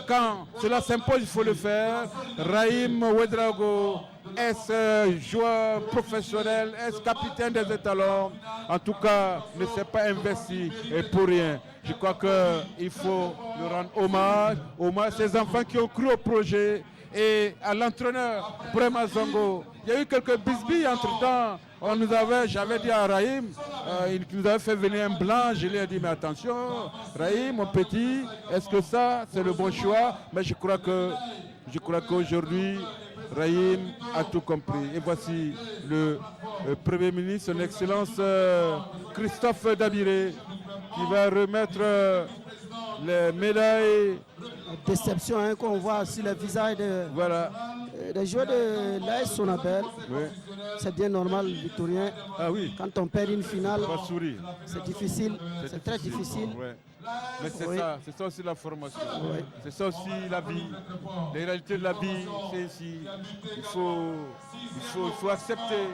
quand cela s'impose, il faut le faire. Raïm Ouedraogo, est-ce joueur professionnel, est-ce capitaine des étalons? En tout cas, ne s'est pas investi pour rien. Je crois qu'il faut lui rendre hommage à ces enfants qui ont cru au projet et à l'entraîneur Brema Zongo. Il y a eu quelques bisbilles entre-temps. J'avais dit à Raïm, il nous avait fait venir un blanc. Je lui ai dit, mais attention, Raïm, mon petit, est-ce que ça, c'est le bon choix? Mais je crois qu'aujourd'hui, Raïm a tout compris. Et voici le Premier ministre, son Excellence Christophe Dabiré, qui va remettre les médailles. Déception hein, qu'on voit sur le visage des joueurs de l'AS Sonabel. Oui. C'est bien normal, Victorien. Ah oui. Quand on perd une finale, c'est difficile, c'est très difficile. Ouais. Mais c'est ça aussi la formation. Oui. C'est ça aussi la vie. Les réalités de la vie, c'est ici. Il faut accepter.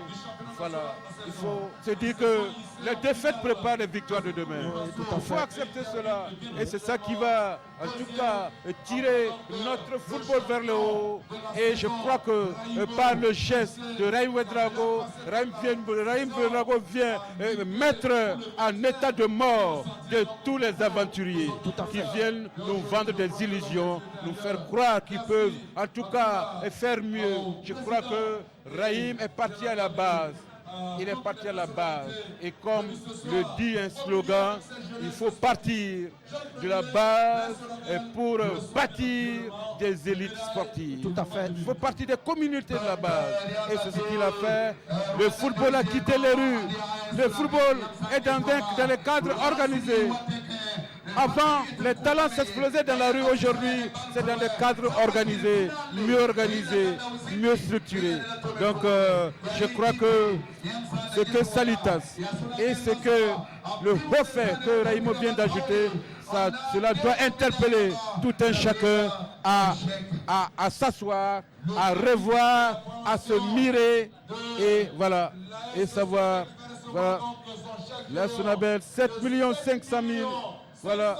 Voilà. Il faut se dire que les défaites préparent les victoires de demain. Oui, Il faut accepter cela. Et c'est ça qui va, en tout cas, tirer notre football vers le haut. Et je crois que par le geste de Raïm Ouedraogo, Raïm Ouedraogo vient mettre en état de mort de tous les aventuriers qui viennent nous vendre des illusions, nous faire croire qu'ils peuvent en tout cas faire mieux. Je crois que Raïm est parti à la base. Il est parti à la base. Et comme le dit un slogan, il faut partir de la base pour bâtir des élites sportives. Tout à fait. Il faut partir des communautés de la base. Et c'est ce qu'il a fait. Le football a quitté les rues. Le football est dans les cadres organisés. Avant, les talents s'explosaient dans la rue. Aujourd'hui, c'est dans des cadres organisés, mieux structurés. Donc, je crois que ce que Salitas et ce que le beau fait que Raïmo vient d'ajouter, cela doit interpeller tout un chacun à s'asseoir, à revoir, à se mirer et voilà, et savoir, voilà, la Sonabel, 7 500 000. Voilà.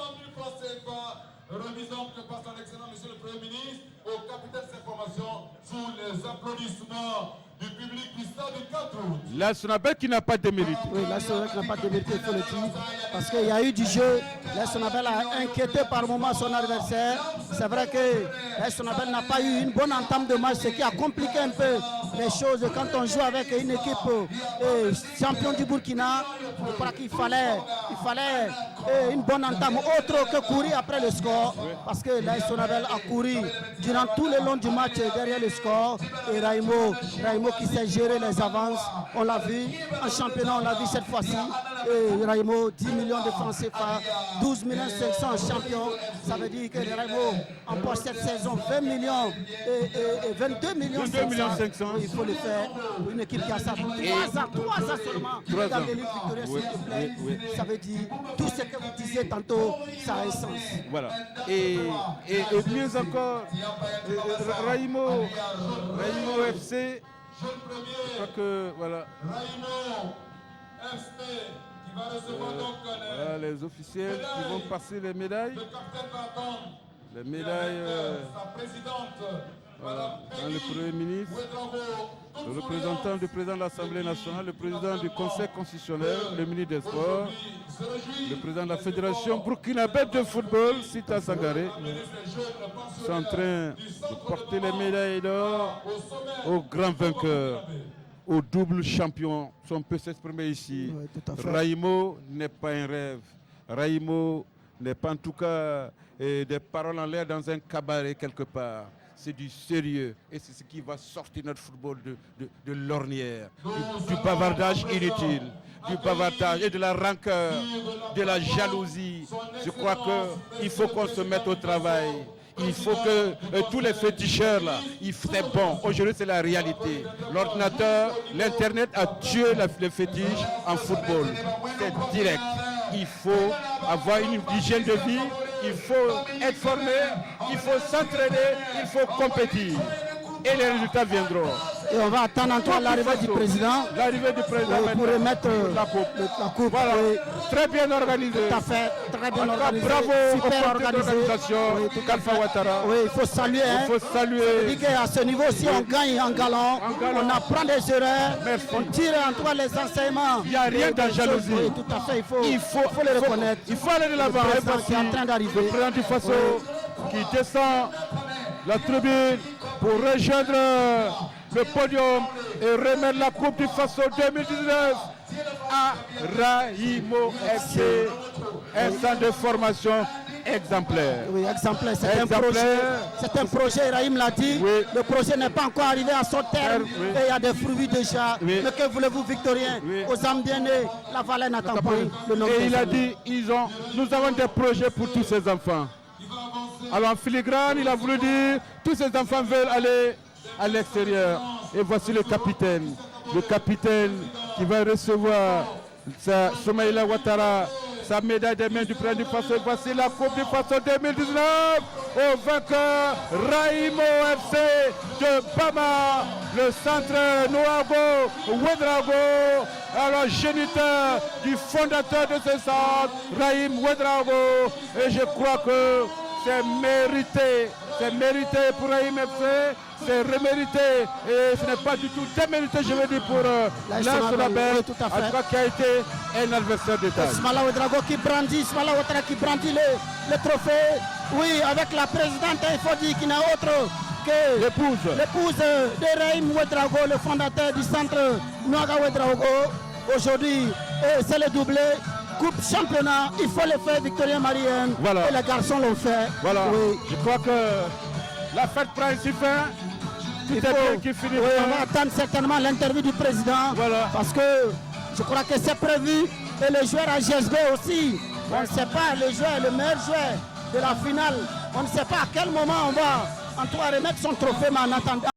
Remisons par son excellent monsieur le Premier ministre au capitaine de cette formation sous les applaudissements du public du stade du 4 août. La Sonabel qui n'a pas démérité. Oui, la Sonabel qui n'a pas démérité, il faut le dire. Parce qu'il y a eu du jeu. La Sonabel a inquiété par moment son adversaire. C'est vrai que la Sonabel n'a pas eu une bonne entame de match, ce qui a compliqué un peu les choses quand on joue avec une équipe champion du Burkina. Je crois qu'il fallait une bonne entame, autre que courir après le score. Parce que la Sonabel a couru durant tout le long du match derrière le score. Et Raïmo qui sait gérer les avances, on l'a vu. En championnat, on l'a vu cette fois-ci. Et Raïmo, 10 millions de francs CFA, 12 500 champions. Ça veut dire que Raïmo emporte cette saison 20 millions et 22 millions 500. Il faut le faire. Une équipe qui a ça 3 ans seulement. Dans l'élite victorieuse, s'il te plaît. Ça veut dire tout ce que vous disiez tantôt, ça a un sens. Voilà. Et mieux encore, Raïmo FC, je crois que voilà. Raïmo FC qui va recevoir donc les officiels qui vont passer les médailles. le capitaine va attendre. Les médailles sa présidente. voilà, dans le Premier ministre, le représentant du président de l'Assemblée nationale, le président du Conseil constitutionnel, le ministre des Sports, le président de la Fédération burkinabé de football, Sita Sangaré, sont en train de porter les médailles d'or aux grands vainqueurs, aux doubles champions. Si on peut s'exprimer ici, Raïmo n'est pas un rêve. Raïmo n'est pas en tout cas des paroles en l'air dans un cabaret quelque part. C'est du sérieux et c'est ce qui va sortir notre football de l'ornière, du bavardage inutile, du bavardage et de la rancœur, de la jalousie. Je crois qu'il faut qu'on se mette au travail. Il faut que tous les féticheurs là, c'est bon. Aujourd'hui c'est la réalité. L'ordinateur, l'internet a tué les fétiches en football. C'est direct. Il faut avoir une hygiène de vie. Il faut être formé, il faut s'entraîner, il faut compétir. Et les résultats viendront. Et on va attendre encore l'arrivée du président. L'arrivée du président pour remettre la coupe. La coupe. Voilà. Très bien organisé. Tout à fait, très bien organisé. Bravo super aux organisé. organisation d'Alpha Ouattara. Oui, il faut saluer. Il faut saluer. Dit qu'à ce niveau, si on gagne en galon, on apprend des erreurs, on tire en toi les enseignements. Il n'y a rien de jalousie. Oui, tout à fait, il faut le reconnaître. Il faut aller de l'avant. Le président qui est en train d'arriver. Le président du Faso qui descend la tribune pour rejoindre le podium et remettre la Coupe du Faso 2019 à Raïmo FC, un centre de formation exemplaire. Oui, exemplaire. C'est un projet, Raïm l'a dit. Oui. Le projet n'est pas encore arrivé à son terme. Oui. Et il y a des fruits déjà. Oui. Mais que voulez-vous, Victorien? Oui. Aux âmes bien nées, la vallée n'attend pas le nom. Et il a dit, nous avons des projets pour tous ces enfants. Alors en filigrane, il a voulu dire, tous ces enfants veulent aller à l'extérieur. Et voici le capitaine qui va recevoir Soumaïla Ouattara, sa médaille des mains du président du Faso. Voici la Coupe du Faso 2019 au vainqueur Raïmo FC de Bama, le centre Noago Ouedraogo, alors géniteur du fondateur de ce centre, Raïm Ouedraogo. Et je crois que c'est mérité pour Raïm FC. C'est remérité et ce n'est pas du tout démérité, je veux dire, pour l'Asonabel, tout à fait. en tout cas qui a été un adversaire de taille. Ismaïla Ouedraogo qui brandit, Ismaïla Ouattara qui brandit le trophée. Oui, avec la présidente, il faut dire qu'il n'est autre que l'épouse de Raïm Ouedraogo, le fondateur du centre Noaga Ouedraogo. Aujourd'hui, c'est le doublé. Coupe championnat, il faut le faire, Victorien Marienne. Voilà. Et les garçons l'ont fait. Voilà. Oui. Je crois que la fête prend ainsi fin. On va attendre certainement l'interview du président. Voilà. Parce que je crois que c'est prévu. Et le joueur à GSB aussi. On ne sait pas, le meilleur joueur de la finale. On ne sait pas à quel moment on va en tout cas remettre son trophée, mais en attendant.